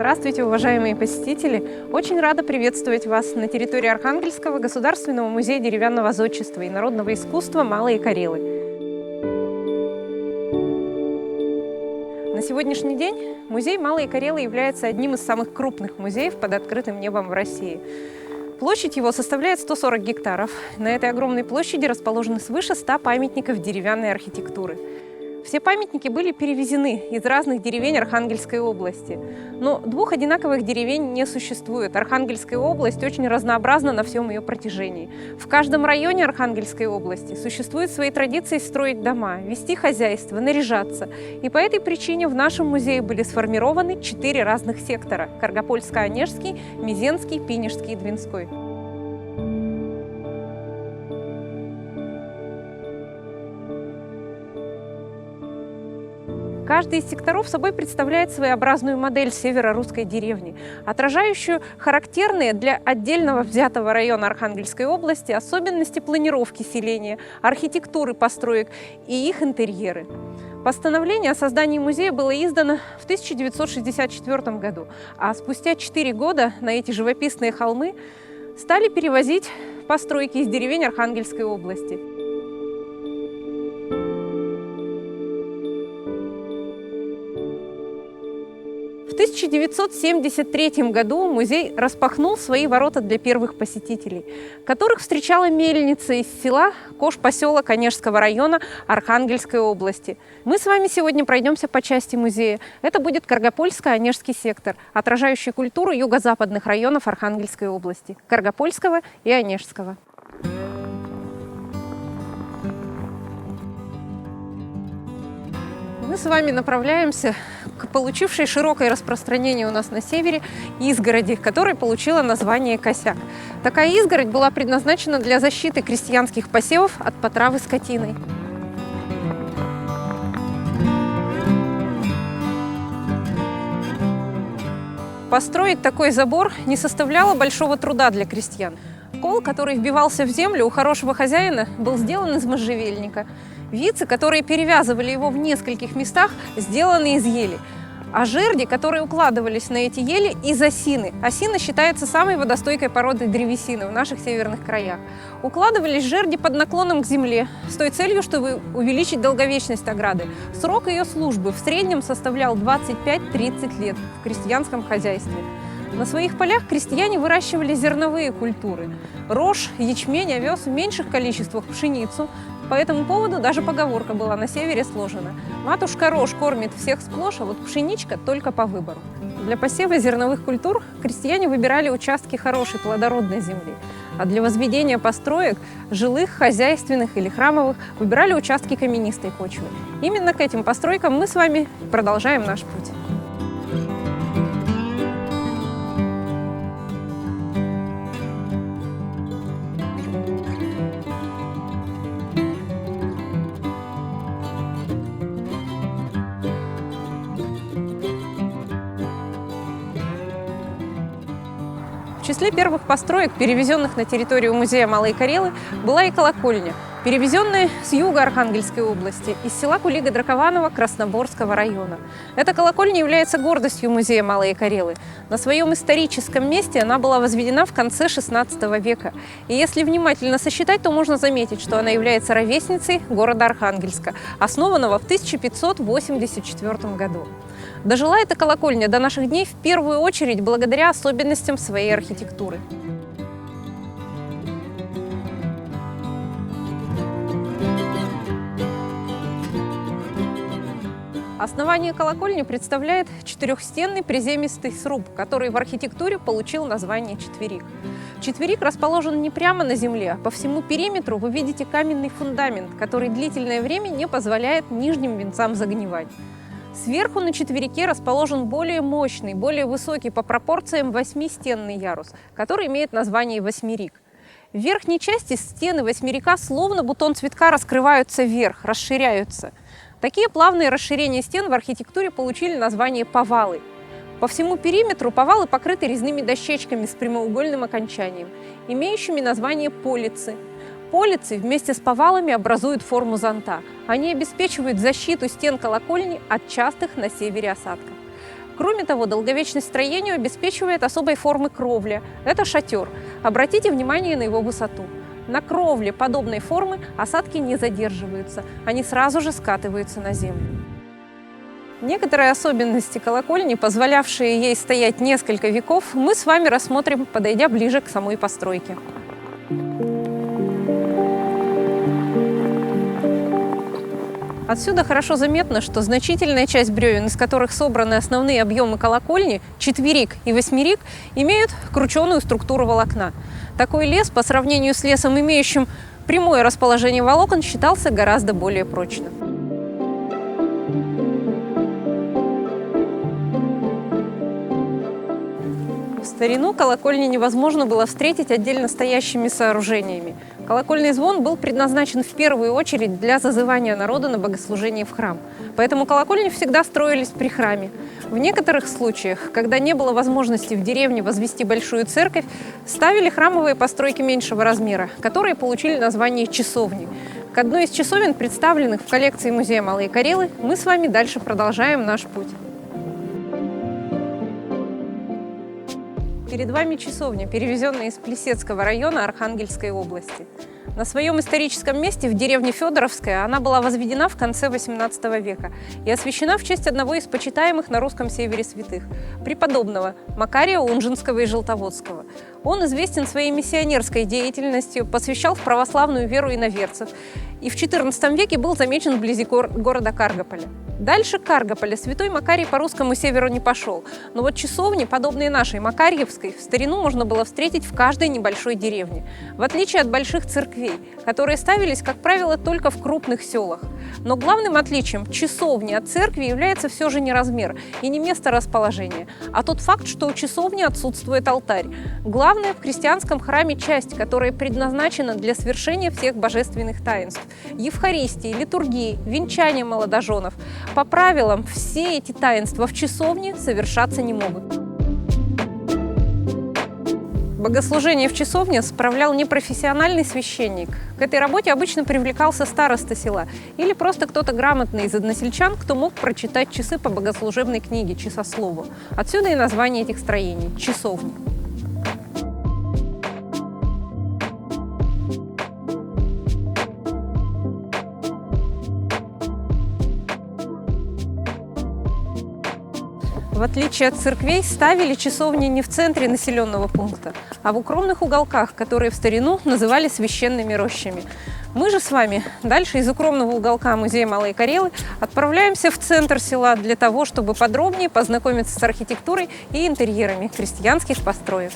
Здравствуйте, уважаемые посетители! Очень рада приветствовать вас на территории Архангельского государственного музея деревянного зодчества и народного искусства «Малые Карелы». На сегодняшний день музей «Малые Карелы» является одним из самых крупных музеев под открытым небом в России. Площадь его составляет 140 гектаров. На этой огромной площади расположены свыше 100 памятников деревянной архитектуры. Все памятники были перевезены из разных деревень Архангельской области. Но двух одинаковых деревень не существует. Архангельская область очень разнообразна на всем ее протяжении. В каждом районе Архангельской области существуют свои традиции строить дома, вести хозяйство, наряжаться. И по этой причине в нашем музее были сформированы 4 разных сектора – Каргопольско-Онежский, Мезенский, Пинежский и Двинской. Каждый из секторов собой представляет своеобразную модель северо-русской деревни, отражающую характерные для отдельного взятого района Архангельской области особенности планировки селения, архитектуры построек и их интерьеры. Постановление о создании музея было издано в 1964 году, а спустя 4 года на эти живописные холмы стали перевозить постройки из деревень Архангельской области. В 1973 году музей распахнул свои ворота для первых посетителей, которых встречала мельница из села Кош-поселок Онежского района Архангельской области. Мы с вами сегодня пройдемся по части музея. Это будет Каргопольско-Онежский сектор, отражающий культуру юго-западных районов Архангельской области – Каргопольского и Онежского. Мы с вами направляемся к получившей широкое распространение у нас на севере изгороди, которая получила название «Косяк». Такая изгородь была предназначена для защиты крестьянских посевов от потравы скотиной. Построить такой забор не составляло большого труда для крестьян. Кол, который вбивался в землю у хорошего хозяина, был сделан из можжевельника. Вицы, которые перевязывали его в нескольких местах, сделаны из ели. А жерди, которые укладывались на эти ели, из осины. Осина считается самой водостойкой породой древесины в наших северных краях. Укладывались жерди под наклоном к земле, с той целью, чтобы увеличить долговечность ограды. Срок ее службы в среднем составлял 25-30 лет в крестьянском хозяйстве. На своих полях крестьяне выращивали зерновые культуры – рожь, ячмень, овес, в меньших количествах пшеницу. По этому поводу даже поговорка была на севере сложена: «Матушка рожь кормит всех сплошь, а вот пшеничка только по выбору». Для посева зерновых культур крестьяне выбирали участки хорошей плодородной земли, а для возведения построек – жилых, хозяйственных или храмовых – выбирали участки каменистой почвы. Именно к этим постройкам мы с вами продолжаем наш путь. В числе первых построек, перевезенных на территорию музея «Малые Карелы», была и колокольня, перевезенная с юга Архангельской области, из села Кулига-Дракованова Красноборского района. Эта колокольня является гордостью музея «Малые Карелы». На своем историческом месте она была возведена в конце XVI века. И если внимательно сосчитать, то можно заметить, что она является ровесницей города Архангельска, основанного в 1584 году. Дожила эта колокольня до наших дней в первую очередь благодаря особенностям своей архитектуры. Основание колокольни представляет четырехстенный приземистый сруб, который в архитектуре получил название четверик. Четверик расположен не прямо на земле, а по всему периметру вы видите каменный фундамент, который длительное время не позволяет нижним венцам загнивать. Сверху на четверике расположен более мощный, более высокий по пропорциям восьмистенный ярус, который имеет название восьмерик. В верхней части стены восьмерика словно бутон цветка раскрываются вверх, расширяются. Такие плавные расширения стен в архитектуре получили название повалы. По всему периметру повалы покрыты резными дощечками с прямоугольным окончанием, имеющими название полицы. Полицы вместе с повалами образуют форму зонта. Они обеспечивают защиту стен колокольни от частых на севере осадков. Кроме того, долговечность строению обеспечивает особой формы кровля. Это шатер. Обратите внимание на его высоту. На кровле подобной формы осадки не задерживаются, они сразу же скатываются на землю. Некоторые особенности колокольни, позволявшие ей стоять несколько веков, мы с вами рассмотрим, подойдя ближе к самой постройке. Отсюда хорошо заметно, что значительная часть бревен, из которых собраны основные объемы колокольни, четверик и восьмерик, имеют крученую структуру волокна. Такой лес, по сравнению с лесом, имеющим прямое расположение волокон, считался гораздо более прочным. В старину колокольни невозможно было встретить отдельно стоящими сооружениями. Колокольный звон был предназначен в первую очередь для зазывания народа на богослужение в храм. Поэтому колокольни всегда строились при храме. В некоторых случаях, когда не было возможности в деревне возвести большую церковь, ставили храмовые постройки меньшего размера, которые получили название часовни. К одной из часовен, представленных в коллекции музея Малые Карелы, мы с вами дальше продолжаем наш путь. Перед вами часовня, перевезенная из Плесецкого района Архангельской области. На своем историческом месте в деревне Федоровская она была возведена в конце XVIII века и освящена в честь одного из почитаемых на русском севере святых – преподобного Макария Унжинского и Желтоводского. Он известен своей миссионерской деятельностью, посвящал в православную веру иноверцев и в XIV веке был замечен вблизи города Каргополя. Дальше Каргополя святой Макарий по русскому северу не пошел, но вот часовни, подобные нашей Макарьевской, в старину можно было встретить в каждой небольшой деревне, в отличие от больших церквей, которые ставились, как правило, только в крупных селах. Но главным отличием часовни от церкви является все же не размер и не место расположения, а тот факт, что у часовни отсутствует алтарь. Главное в христианском храме часть, которая предназначена для свершения всех божественных таинств – Евхаристии, литургии, венчания молодоженов. По правилам, все эти таинства в часовне совершаться не могут. Богослужение в часовне справлял непрофессиональный священник. К этой работе обычно привлекался староста села или просто кто-то грамотный из односельчан, кто мог прочитать часы по богослужебной книге «Часослову». Отсюда и название этих строений – часовни. В отличие от церквей, ставили часовни не в центре населенного пункта, а в укромных уголках, которые в старину называли священными рощами. Мы же с вами дальше из укромного уголка музея Малые Карелы отправляемся в центр села для того, чтобы подробнее познакомиться с архитектурой и интерьерами крестьянских построек.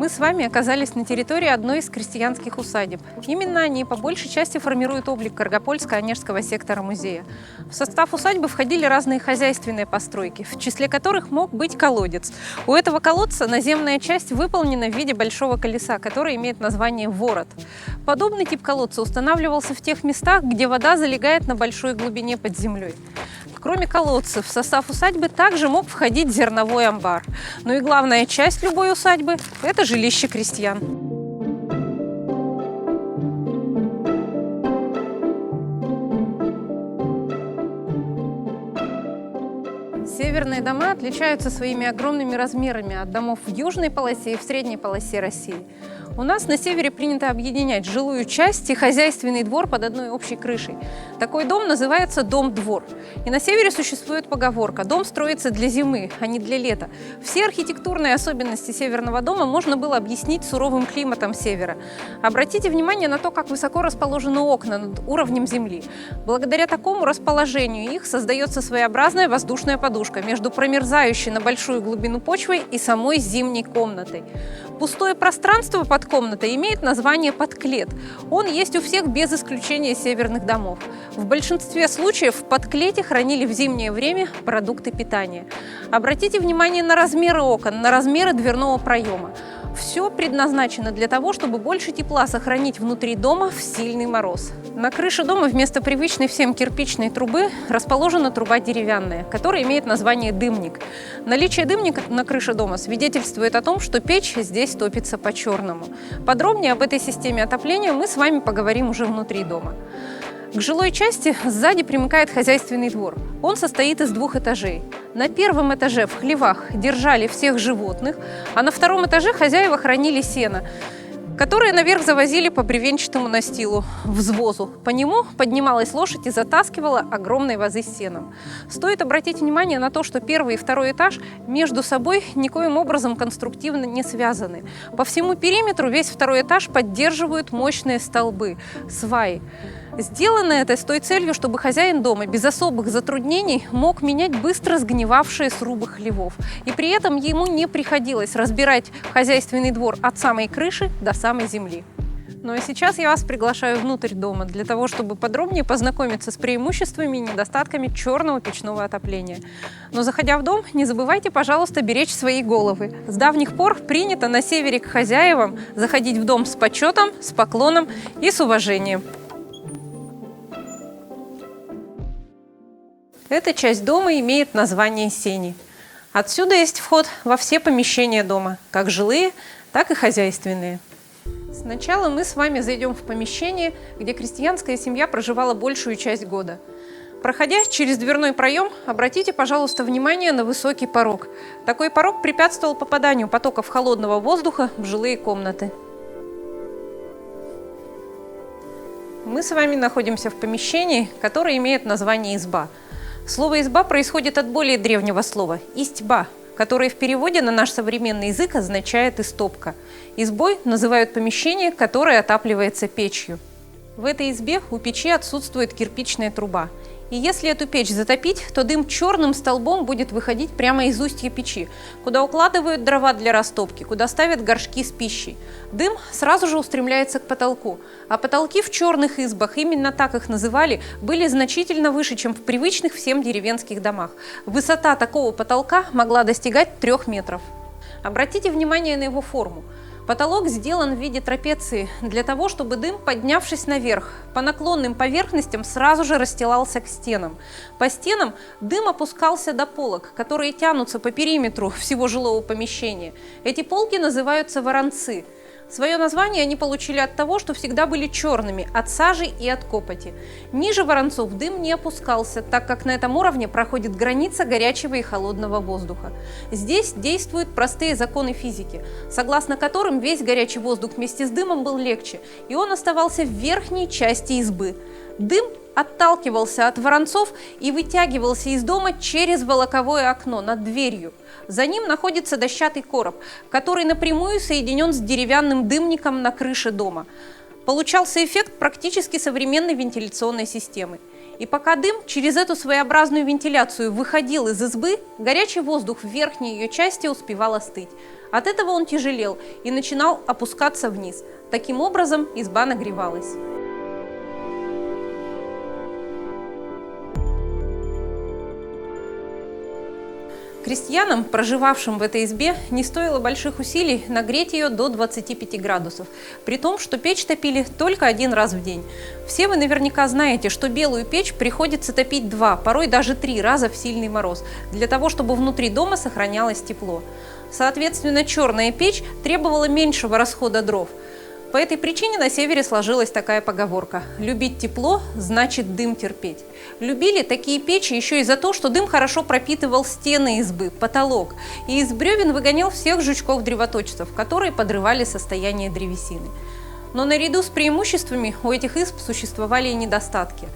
Мы с вами оказались на территории одной из крестьянских усадеб. Именно они по большей части формируют облик Каргопольско-Онежского сектора музея. В состав усадьбы входили разные хозяйственные постройки, в числе которых мог быть колодец. У этого колодца наземная часть выполнена в виде большого колеса, которое имеет название ворот. Подобный тип колодца устанавливался в тех местах, где вода залегает на большой глубине под землей. Кроме колодцев, в состав усадьбы также мог входить зерновой амбар. Ну и главная часть любой усадьбы – это жилище крестьян. Северные дома отличаются своими огромными размерами от домов в южной полосе и в средней полосе России. У нас на севере принято объединять жилую часть и хозяйственный двор под одной общей крышей. Такой дом называется дом-двор. И на севере существует поговорка: дом строится для зимы, а не для лета. Все архитектурные особенности северного дома можно было объяснить суровым климатом севера. Обратите внимание на то, как высоко расположены окна над уровнем земли. Благодаря такому расположению их создается своеобразная воздушная подушка между промерзающей на большую глубину почвой и самой зимней комнатой. Пустое пространство под комнатой имеет название подклет. Он есть у всех без исключения северных домов. В большинстве случаев в подклете хранили в зимнее время продукты питания. Обратите внимание на размеры окон, на размеры дверного проема. Все предназначено для того, чтобы больше тепла сохранить внутри дома в сильный мороз. На крыше дома вместо привычной всем кирпичной трубы расположена труба деревянная, которая имеет название дымник. Наличие дымника на крыше дома свидетельствует о том, что печь здесь топится по-черному. Подробнее об этой системе отопления мы с вами поговорим уже внутри дома. К жилой части сзади примыкает хозяйственный двор. Он состоит из 2 этажей. На первом этаже в хлевах держали всех животных, а на втором этаже хозяева хранили сено, которое наверх завозили по бревенчатому настилу, взвозу. По нему поднималась лошадь и затаскивала огромные вазы с сеном. Стоит обратить внимание на то, что 1 и 2 этаж между собой никоим образом конструктивно не связаны. По всему периметру весь 2 этаж поддерживают мощные столбы, сваи. Сделано это с той целью, чтобы хозяин дома без особых затруднений мог менять быстро сгнивавшие срубы хлевов. И при этом ему не приходилось разбирать хозяйственный двор от самой крыши до самой земли. Ну а сейчас я вас приглашаю внутрь дома для того, чтобы подробнее познакомиться с преимуществами и недостатками черного печного отопления. Но заходя в дом, не забывайте, пожалуйста, беречь свои головы. С давних пор принято на севере к хозяевам заходить в дом с почетом, с поклоном и с уважением. Эта часть дома имеет название сени. Отсюда есть вход во все помещения дома, как жилые, так и хозяйственные. Сначала мы с вами зайдем в помещение, где крестьянская семья проживала большую часть года. Проходя через дверной проем, обратите, пожалуйста, внимание на высокий порог. Такой порог препятствовал попаданию потоков холодного воздуха в жилые комнаты. Мы с вами находимся в помещении, которое имеет название изба. Слово «изба» происходит от более древнего слова «истьба», которое в переводе на наш современный язык означает «истопка». Избой называют помещение, которое отапливается печью. В этой избе у печи отсутствует кирпичная труба. И если эту печь затопить, то дым черным столбом будет выходить прямо из устья печи, куда укладывают дрова для растопки, куда ставят горшки с пищей. Дым сразу же устремляется к потолку, а потолки в черных избах, именно так их называли, были значительно выше, чем в привычных всем деревенских домах. Высота такого потолка могла достигать 3 метров. Обратите внимание на его форму. Потолок сделан в виде трапеции для того, чтобы дым, поднявшись наверх, по наклонным поверхностям сразу же расстилался к стенам. По стенам дым опускался до полок, которые тянутся по периметру всего жилого помещения. Эти полки называются воронцы. Свое название они получили от того, что всегда были черными, от сажи и от копоти. Ниже воронцов дым не опускался, так как на этом уровне проходит граница горячего и холодного воздуха. Здесь действуют простые законы физики, согласно которым весь горячий воздух вместе с дымом был легче, и он оставался в верхней части избы. Дым отталкивался от воронцов и вытягивался из дома через волоковое окно над дверью. За ним находится дощатый короб, который напрямую соединен с деревянным дымником на крыше дома. Получался эффект практически современной вентиляционной системы. И пока дым через эту своеобразную вентиляцию выходил из избы, горячий воздух в верхней ее части успевал остыть. От этого он тяжелел и начинал опускаться вниз. Таким образом, изба нагревалась. Крестьянам, проживавшим в этой избе, не стоило больших усилий нагреть ее до 25 градусов, при том, что печь топили только 1 раз в день. Все вы наверняка знаете, что белую печь приходится топить 2, порой даже 3 раза в сильный мороз, для того, чтобы внутри дома сохранялось тепло. Соответственно, черная печь требовала меньшего расхода дров. По этой причине на севере сложилась такая поговорка: «Любить тепло – значит дым терпеть». Любили такие печи еще и за то, что дым хорошо пропитывал стены избы, потолок, и из бревен выгонял всех жучков-древоточцев, которые подрывали состояние древесины. Но наряду с преимуществами у этих изб существовали и недостатки.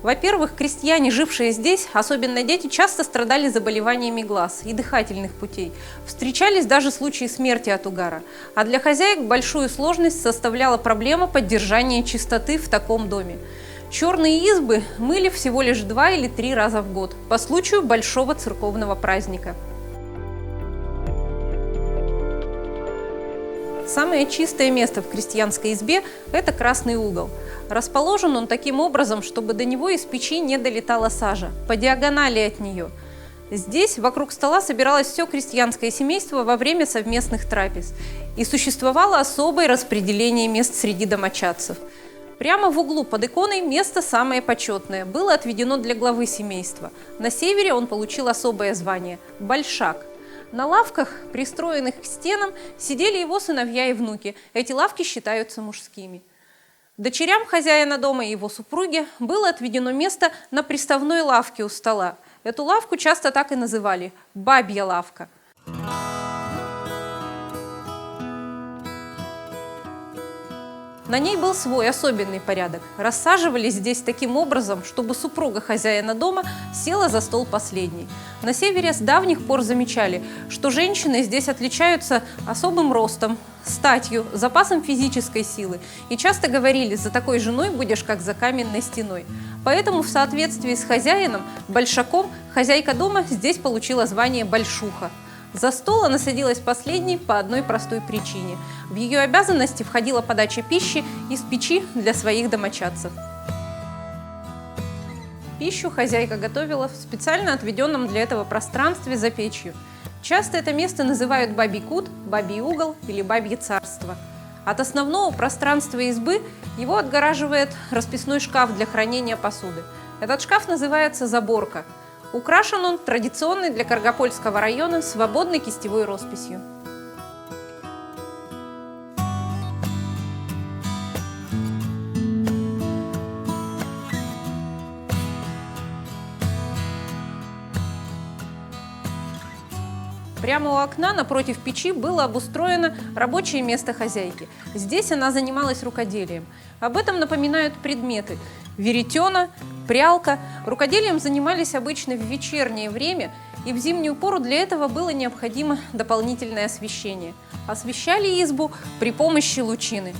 Во-первых, крестьяне, жившие здесь, особенно дети, часто страдали заболеваниями глаз и дыхательных путей. Встречались даже случаи смерти от угара. А для хозяек большую сложность составляла проблема поддержания чистоты в таком доме. Черные избы мыли всего лишь 2 или 3 раза в год по случаю большого церковного праздника. Самое чистое место в крестьянской избе – это красный угол. Расположен он таким образом, чтобы до него из печи не долетала сажа, по диагонали от нее. Здесь вокруг стола собиралось все крестьянское семейство во время совместных трапез. И существовало особое распределение мест среди домочадцев. Прямо в углу под иконой место самое почетное было отведено для главы семейства. На севере он получил особое звание – большак. На лавках, пристроенных к стенам, сидели его сыновья и внуки. Эти лавки считаются мужскими. Дочерям хозяина дома и его супруге было отведено место на приставной лавке у стола. Эту лавку часто так и называли – бабья лавка. На ней был свой особенный порядок. Рассаживались здесь таким образом, чтобы супруга хозяина дома села за стол последней. На севере с давних пор замечали, что женщины здесь отличаются особым ростом, статью, запасом физической силы. И часто говорили: за такой женой будешь, как за каменной стеной. Поэтому в соответствии с хозяином, большаком, хозяйка дома здесь получила звание большуха. За стол она садилась последней по одной простой причине. В ее обязанности входила подача пищи из печи для своих домочадцев. Пищу хозяйка готовила в специально отведенном для этого пространстве за печью. Часто это место называют бабий кут, бабий угол или бабье царство. От основного пространства избы его отгораживает расписной шкаф для хранения посуды. Этот шкаф называется заборка. Украшен он традиционной для Каргопольского района свободной кистевой росписью. Прямо у окна напротив печи было обустроено рабочее место хозяйки. Здесь она занималась рукоделием. Об этом напоминают предметы: веретено, прялка. Рукоделием занимались обычно в вечернее время, и в зимнюю пору для этого было необходимо дополнительное освещение. Освещали избу при помощи лучины.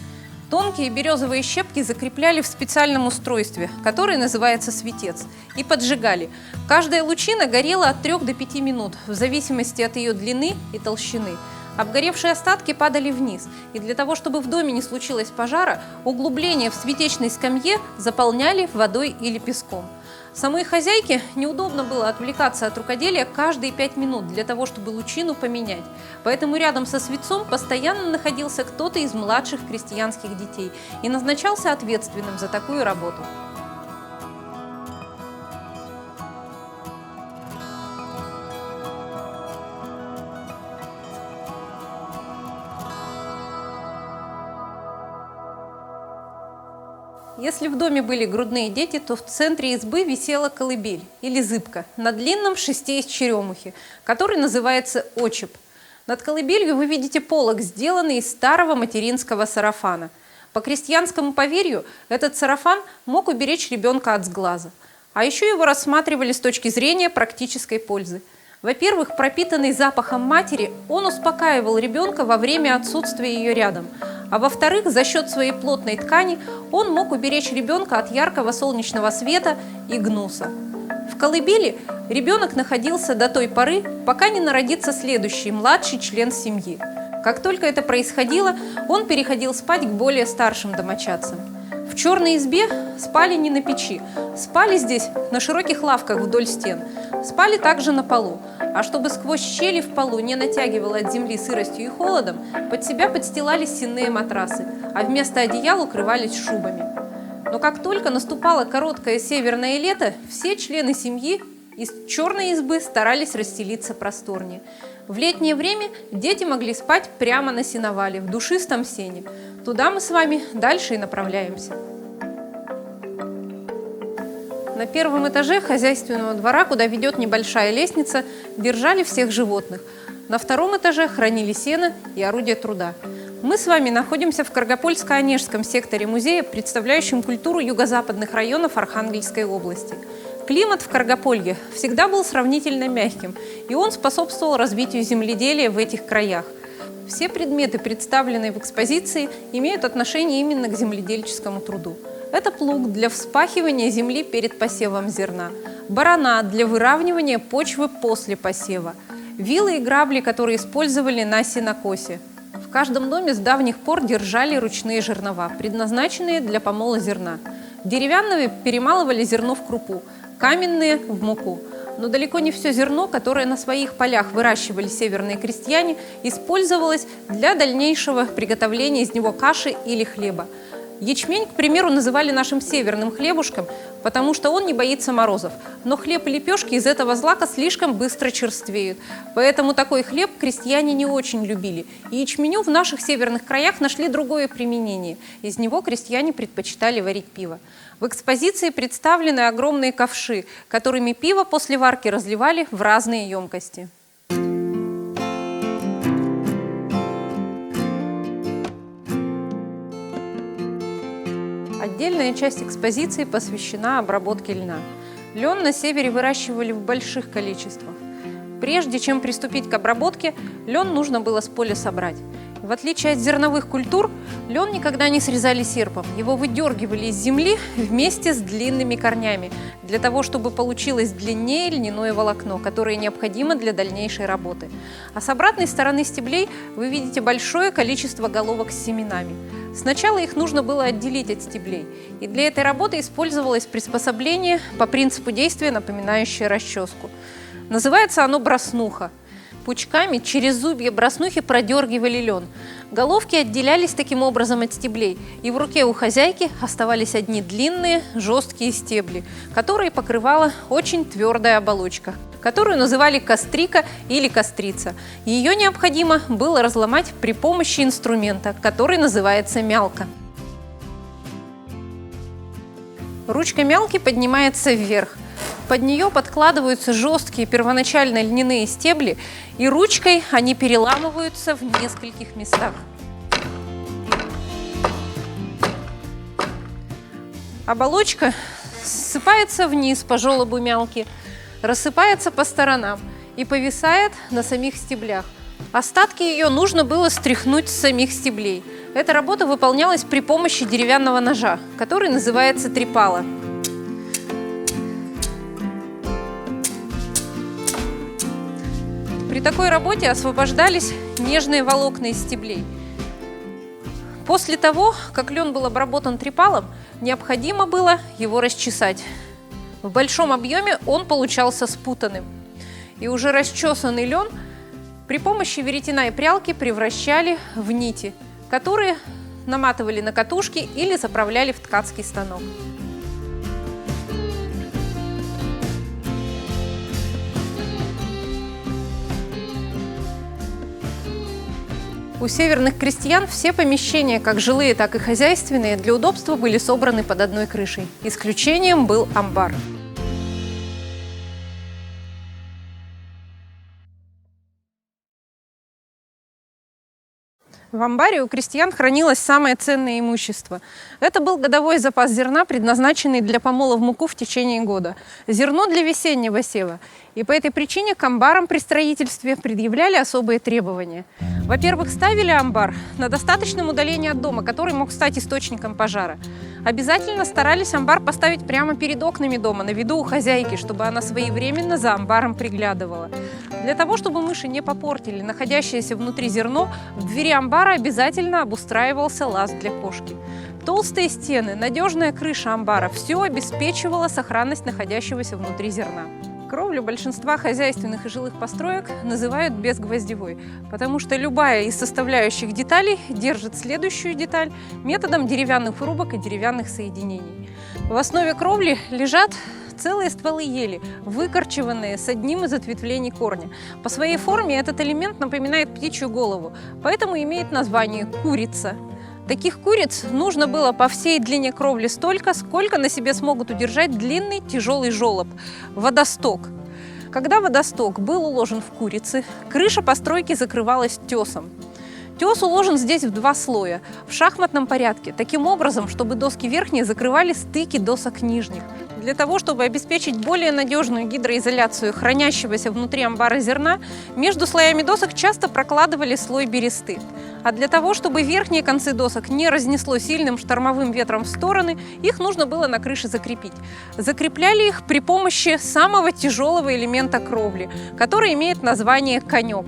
Тонкие березовые щепки закрепляли в специальном устройстве, которое называется светец, и поджигали. Каждая лучина горела от 3 до 5 минут, в зависимости от ее длины и толщины. Обгоревшие остатки падали вниз, и для того, чтобы в доме не случилось пожара, углубление в светечной скамье заполняли водой или песком. Самой хозяйке неудобно было отвлекаться от рукоделия каждые 5 минут для того, чтобы лучину поменять. Поэтому рядом со светцом постоянно находился кто-то из младших крестьянских детей и назначался ответственным за такую работу. Если в доме были грудные дети, то в центре избы висела колыбель или зыбка на длинном шесте из черемухи, который называется очеп. Над колыбелью вы видите полог, сделанный из старого материнского сарафана. По крестьянскому поверью, этот сарафан мог уберечь ребенка от сглаза. А еще его рассматривали с точки зрения практической пользы. Во-первых, пропитанный запахом матери, он успокаивал ребенка во время отсутствия ее рядом. А во-вторых, за счет своей плотной ткани он мог уберечь ребенка от яркого солнечного света и гнуса. В колыбели ребенок находился до той поры, пока не народится следующий, младший член семьи. Как только это происходило, он переходил спать к более старшим домочадцам. В черной избе спали не на печи, спали здесь на широких лавках вдоль стен, спали также на полу. А чтобы сквозь щели в полу не натягивало от земли сыростью и холодом, под себя подстилались сенные матрасы, а вместо одеял укрывались шубами. Но как только наступало короткое северное лето, все члены семьи из черной избы старались расстелиться просторнее. В летнее время дети могли спать прямо на сеновале, в душистом сене. Туда мы с вами дальше и направляемся. На первом этаже хозяйственного двора, куда ведет небольшая лестница, держали всех животных. На втором этаже хранили сено и орудия труда. Мы с вами находимся в Каргопольско-Онежском секторе музея, представляющем культуру юго-западных районов Архангельской области. Климат в Каргополье всегда был сравнительно мягким, и он способствовал развитию земледелия в этих краях. Все предметы, представленные в экспозиции, имеют отношение именно к земледельческому труду. Это плуг для вспахивания земли перед посевом зерна, барана для выравнивания почвы после посева, вилы и грабли, которые использовали на сенокосе. В каждом доме с давних пор держали ручные жернова, предназначенные для помола зерна. Деревянные перемалывали зерно в крупу, каменные – в муку. Но далеко не все зерно, которое на своих полях выращивали северные крестьяне, использовалось для дальнейшего приготовления из него каши или хлеба. Ячмень, к примеру, называли нашим северным хлебушком, потому что он не боится морозов. Но хлеб и лепешки из этого злака слишком быстро черствеют. Поэтому такой хлеб крестьяне не очень любили. И ячменю в наших северных краях нашли другое применение. Из него крестьяне предпочитали варить пиво. В экспозиции представлены огромные ковши, которыми пиво после варки разливали в разные емкости. Отдельная часть экспозиции посвящена обработке льна. Лен на севере выращивали в больших количествах. Прежде чем приступить к обработке, лен нужно было с поля собрать. В отличие от зерновых культур, лен никогда не срезали серпом. Его выдергивали из земли вместе с длинными корнями, для того, чтобы получилось длиннее льняное волокно, которое необходимо для дальнейшей работы. А с обратной стороны стеблей вы видите большое количество головок с семенами. Сначала их нужно было отделить от стеблей, и для этой работы использовалось приспособление по принципу действия, напоминающее расческу. Называется оно броснуха. Пучками через зубья броснухи продергивали лен. Головки отделялись таким образом от стеблей, и в руке у хозяйки оставались одни длинные, жесткие стебли, которые покрывала очень твердая оболочка, которую называли кострика или кострица. Ее необходимо было разломать при помощи инструмента, который называется мялка. Ручка мялки поднимается вверх. Под нее подкладываются жесткие первоначально льняные стебли, и ручкой они переламываются в нескольких местах. Оболочка ссыпается вниз по желобу мялки, рассыпается по сторонам и повисает на самих стеблях. Остатки ее нужно было стряхнуть с самих стеблей. Эта работа выполнялась при помощи деревянного ножа, который называется трепало. При такой работе освобождались нежные волокна из стеблей. После того, как лен был обработан трепалом, необходимо было его расчесать. В большом объеме он получался спутанным. И уже расчесанный лен при помощи веретена и прялки превращали в нити, которые наматывали на катушки или заправляли в ткацкий станок. У северных крестьян все помещения, как жилые, так и хозяйственные, для удобства были собраны под одной крышей. Исключением был амбар. В амбаре у крестьян хранилось самое ценное имущество. Это был годовой запас зерна, предназначенный для помола в муку в течение года. Зерно для весеннего сева. И по этой причине к амбарам при строительстве предъявляли особые требования. Во-первых, ставили амбар на достаточном удалении от дома, который мог стать источником пожара. Обязательно старались амбар поставить прямо перед окнами дома, на виду у хозяйки, чтобы она своевременно за амбаром приглядывала. Для того, чтобы мыши не попортили находящееся внутри зерно, в двери амбара обязательно обустраивался лаз для кошки. Толстые стены, надежная крыша амбара – все обеспечивало сохранность находящегося внутри зерна. Кровлю большинства хозяйственных и жилых построек называют безгвоздевой, потому что любая из составляющих деталей держит следующую деталь методом деревянных рубок и деревянных соединений. В основе кровли лежат целые стволы ели, выкорчеванные с одним из ответвлений корня. По своей форме этот элемент напоминает птичью голову, поэтому имеет название курица. Таких куриц нужно было по всей длине кровли столько, сколько на себе смогут удержать длинный тяжелый желоб – водосток. Когда водосток был уложен в курицы, крыша постройки закрывалась тесом. Тес уложен здесь в два слоя, в шахматном порядке, таким образом, чтобы доски верхние закрывали стыки досок нижних. Для того, чтобы обеспечить более надежную гидроизоляцию хранящегося внутри амбара зерна, между слоями досок часто прокладывали слой бересты. А для того, чтобы верхние концы досок не разнесло сильным штормовым ветром в стороны, их нужно было на крыше закрепить. Закрепляли их при помощи самого тяжелого элемента кровли, который имеет название конек.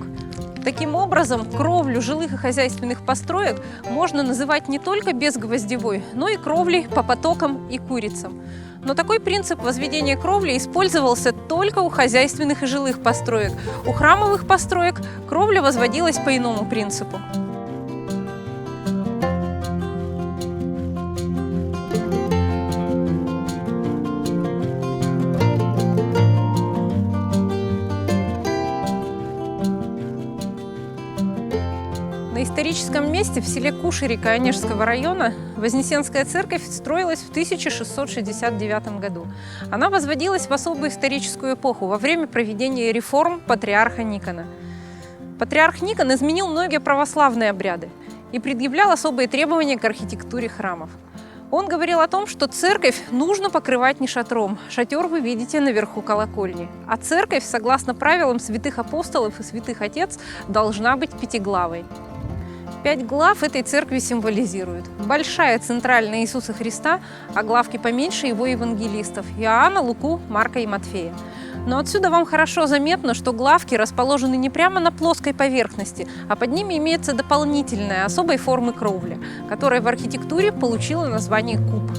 Таким образом, кровлю жилых и хозяйственных построек можно называть не только безгвоздевой, но и кровлей по потокам и курицам. Но такой принцип возведения кровли использовался только у хозяйственных и жилых построек. У храмовых построек кровля возводилась по иному принципу. На историческом месте в селе Кушерика Онежского района Вознесенская церковь строилась в 1669 году. Она возводилась в особую историческую эпоху, во время проведения реформ патриарха Никона. Патриарх Никон изменил многие православные обряды и предъявлял особые требования к архитектуре храмов. Он говорил о том, что церковь нужно покрывать не шатром. Шатер вы видите наверху колокольни. А церковь, согласно правилам святых апостолов и святых отец, должна быть пятиглавой. 5 глав этой церкви символизируют. Большая центральная Иисуса Христа, а главки поменьше его евангелистов – Иоанна, Луку, Марка и Матфея. Но отсюда вам хорошо заметно, что главки расположены не прямо на плоской поверхности, а под ними имеется дополнительная, особой формы кровля, которая в архитектуре получила название куб.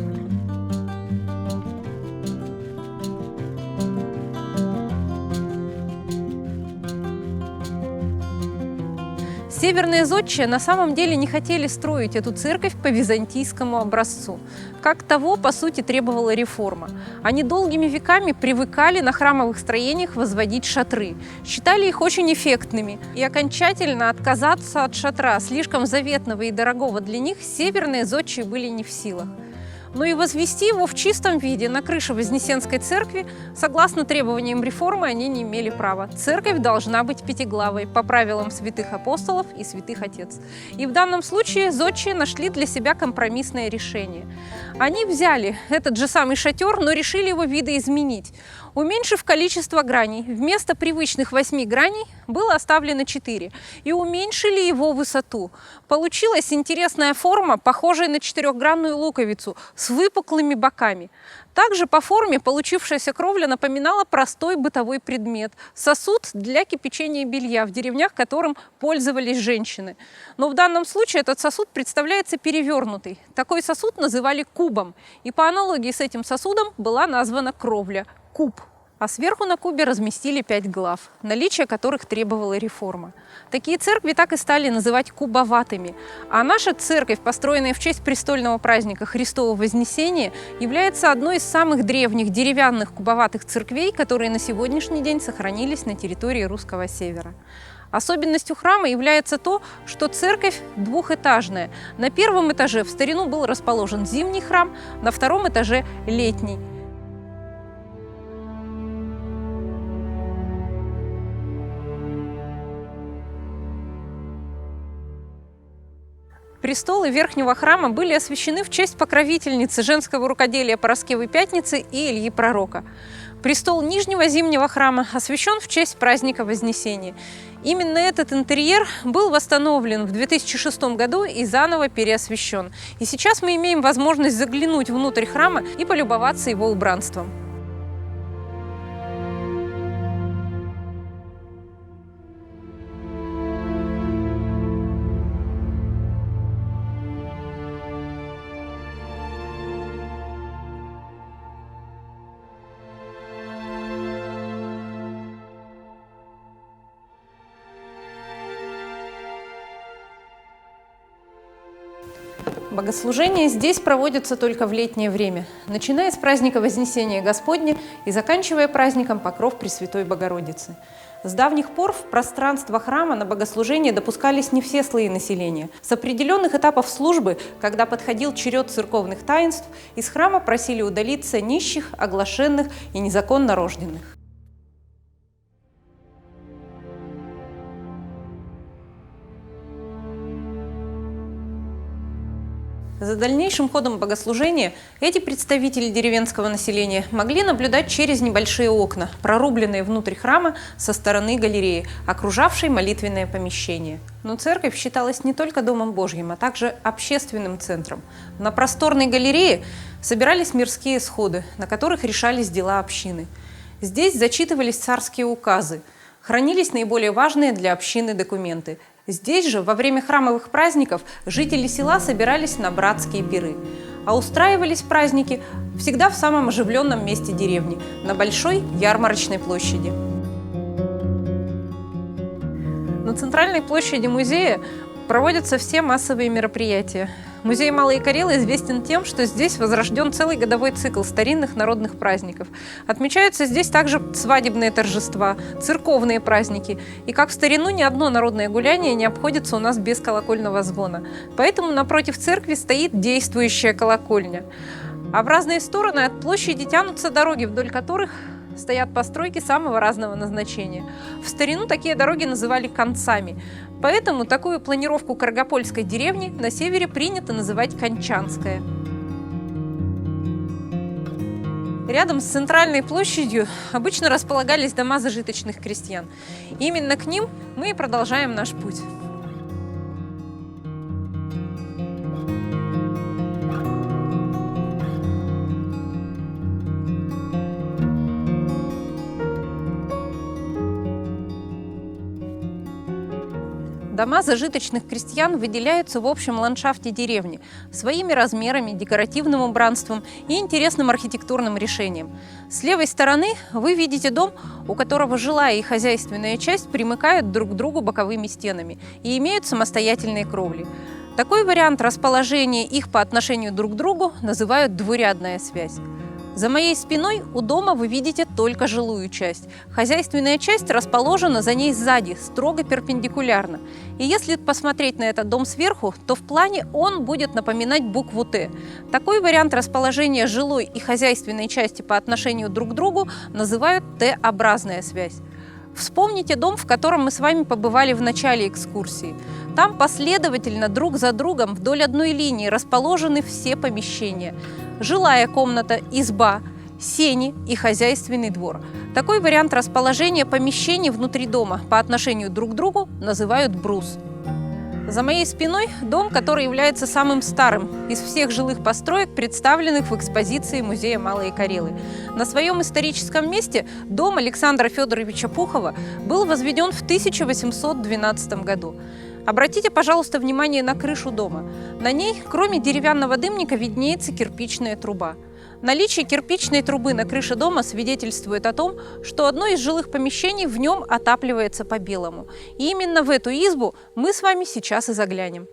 Северные зодчие на самом деле не хотели строить эту церковь по византийскому образцу, как того, по сути, требовала реформа. Они долгими веками привыкали на храмовых строениях возводить шатры, считали их очень эффектными, и окончательно отказаться от шатра, слишком заветного и дорогого для них, северные зодчие были не в силах. Но и возвести его в чистом виде на крыше Вознесенской церкви, согласно требованиям реформы, они не имели права. Церковь должна быть пятиглавой по правилам святых апостолов и святых отец. И в данном случае зодчие нашли для себя компромиссное решение. Они взяли этот же самый шатер, но решили его видоизменить. Уменьшив количество граней, вместо привычных 8 граней было оставлено 4, и уменьшили его высоту. Получилась интересная форма, похожая на четырехгранную луковицу, с выпуклыми боками. Также по форме получившаяся кровля напоминала простой бытовой предмет – сосуд для кипячения белья, в деревнях которым пользовались женщины. Но в данном случае этот сосуд представляется перевернутый. Такой сосуд называли кубом, и по аналогии с этим сосудом была названа кровля – куб. А сверху на кубе разместили 5 глав, наличие которых требовала реформа. Такие церкви так и стали называть кубоватыми. А наша церковь, построенная в честь престольного праздника Христова Вознесения, является одной из самых древних деревянных кубоватых церквей, которые на сегодняшний день сохранились на территории Русского Севера. Особенностью храма является то, что церковь двухэтажная. На первом этаже в старину был расположен зимний храм, на втором этаже – летний. Престолы верхнего храма были освящены в честь покровительницы женского рукоделия Параскевы Пятницы и Ильи Пророка. Престол нижнего зимнего храма освящен в честь праздника Вознесения. Именно этот интерьер был восстановлен в 2006 году и заново переосвящен. И сейчас мы имеем возможность заглянуть внутрь храма и полюбоваться его убранством. Богослужения здесь проводятся только в летнее время, начиная с праздника Вознесения Господня и заканчивая праздником Покров Пресвятой Богородицы. С давних пор в пространство храма на богослужение допускались не все слои населения. С определенных этапов службы, когда подходил черед церковных таинств, из храма просили удалиться нищих, оглашенных и незаконно рожденных. За дальнейшим ходом богослужения эти представители деревенского населения могли наблюдать через небольшие окна, прорубленные внутрь храма со стороны галереи, окружавшей молитвенное помещение. Но церковь считалась не только Домом Божьим, а также общественным центром. На просторной галерее собирались мирские сходы, на которых решались дела общины. Здесь зачитывались царские указы. Хранились наиболее важные для общины документы. Здесь же во время храмовых праздников жители села собирались на братские пиры. А устраивались праздники всегда в самом оживленном месте деревни – на большой ярмарочной площади. На центральной площади музея проводятся все массовые мероприятия. Музей Малые Карелы известен тем, что здесь возрожден целый годовой цикл старинных народных праздников. Отмечаются здесь также свадебные торжества, церковные праздники. И как в старину, ни одно народное гуляние не обходится у нас без колокольного звона. Поэтому напротив церкви стоит действующая колокольня. А в разные стороны от площади тянутся дороги, вдоль которых стоят постройки самого разного назначения. В старину такие дороги называли концами. Поэтому такую планировку Каргопольской деревни на севере принято называть Кончанская. Рядом с центральной площадью обычно располагались дома зажиточных крестьян. Именно к ним мы и продолжаем наш путь. Дома зажиточных крестьян выделяются в общем ландшафте деревни своими размерами, декоративным убранством и интересным архитектурным решением. С левой стороны вы видите дом, у которого жилая и хозяйственная часть примыкают друг к другу боковыми стенами и имеют самостоятельные кровли. Такой вариант расположения их по отношению друг к другу называют двурядная связь. За моей спиной у дома вы видите только жилую часть. Хозяйственная часть расположена за ней сзади, строго перпендикулярно. И если посмотреть на этот дом сверху, то в плане он будет напоминать букву «Т». Такой вариант расположения жилой и хозяйственной части по отношению друг к другу называют Т-образная связь. Вспомните дом, в котором мы с вами побывали в начале экскурсии. Там последовательно друг за другом вдоль одной линии расположены все помещения. Жилая комната, изба, сени и хозяйственный двор. Такой вариант расположения помещений внутри дома по отношению друг к другу называют брус. За моей спиной дом, который является самым старым из всех жилых построек, представленных в экспозиции Музея Малые Карелы. На своем историческом месте дом Александра Федоровича Пухова был возведен в 1812 году. Обратите, пожалуйста, внимание на крышу дома. На ней, кроме деревянного дымника, виднеется кирпичная труба. Наличие кирпичной трубы на крыше дома свидетельствует о том, что одно из жилых помещений в нем отапливается по-белому. И именно в эту избу мы с вами сейчас и заглянем.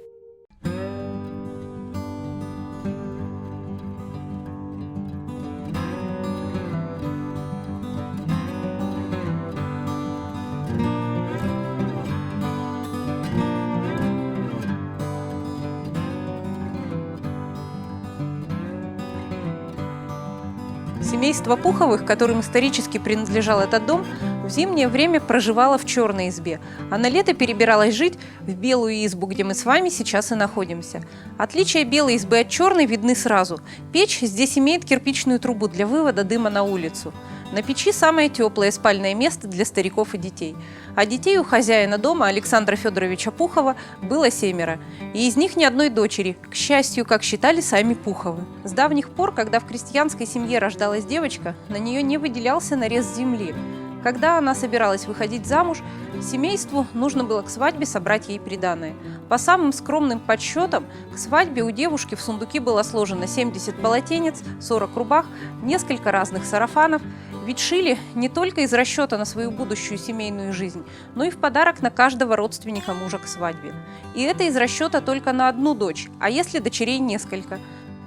Семейство Пуховых, которым исторически принадлежал этот дом, в зимнее время проживало в черной избе, а на лето перебиралось жить в белую избу, где мы с вами сейчас и находимся. Отличия белой избы от черной видны сразу. Печь здесь имеет кирпичную трубу для вывода дыма на улицу. На печи самое теплое спальное место для стариков и детей. А детей у хозяина дома Александра Федоровича Пухова было 7, и из них ни одной дочери, к счастью, как считали сами Пуховы. С давних пор, когда в крестьянской семье рождалась девочка, на нее не выделялся нарез земли. Когда она собиралась выходить замуж, семейству нужно было к свадьбе собрать ей приданое. По самым скромным подсчетам, к свадьбе у девушки в сундуке было сложено 70 полотенец, 40 рубах, несколько разных сарафанов. Ведь шили не только из расчета на свою будущую семейную жизнь, но и в подарок на каждого родственника мужа к свадьбе. И это из расчета только на одну дочь, а если дочерей несколько.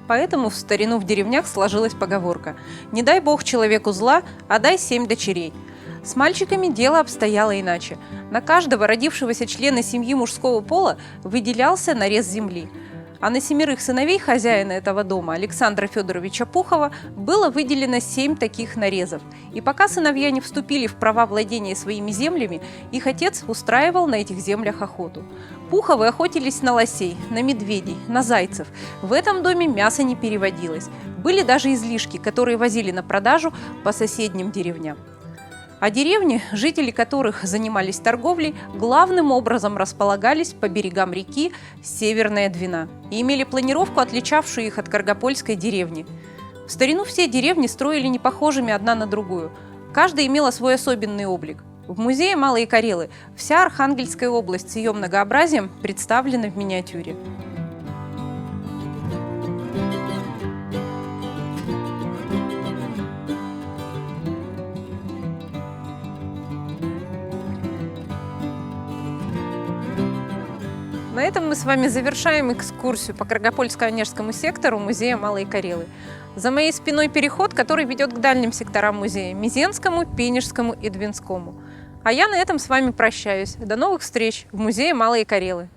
Поэтому в старину в деревнях сложилась поговорка: «Не дай Бог человеку зла, а дай 7 дочерей». С мальчиками дело обстояло иначе. На каждого родившегося члена семьи мужского пола выделялся нарез земли. А на 7 сыновей хозяина этого дома, Александра Федоровича Пухова, было выделено 7 таких нарезов. И пока сыновья не вступили в права владения своими землями, их отец устраивал на этих землях охоту. Пуховы охотились на лосей, на медведей, на зайцев. В этом доме мясо не переводилось. Были даже излишки, которые возили на продажу по соседним деревням. А деревни, жители которых занимались торговлей, главным образом располагались по берегам реки Северная Двина и имели планировку, отличавшую их от Каргопольской деревни. В старину все деревни строили не похожими одна на другую. Каждая имела свой особенный облик. В музее Малые Карелы вся Архангельская область с ее многообразием представлена в миниатюре. На этом мы с вами завершаем экскурсию по Каргопольско-Онежскому сектору музея Малые Карелы. За моей спиной переход, который ведет к дальним секторам музея – Мезенскому, Пенежскому и Двинскому. А я на этом с вами прощаюсь. До новых встреч в музее Малые Карелы.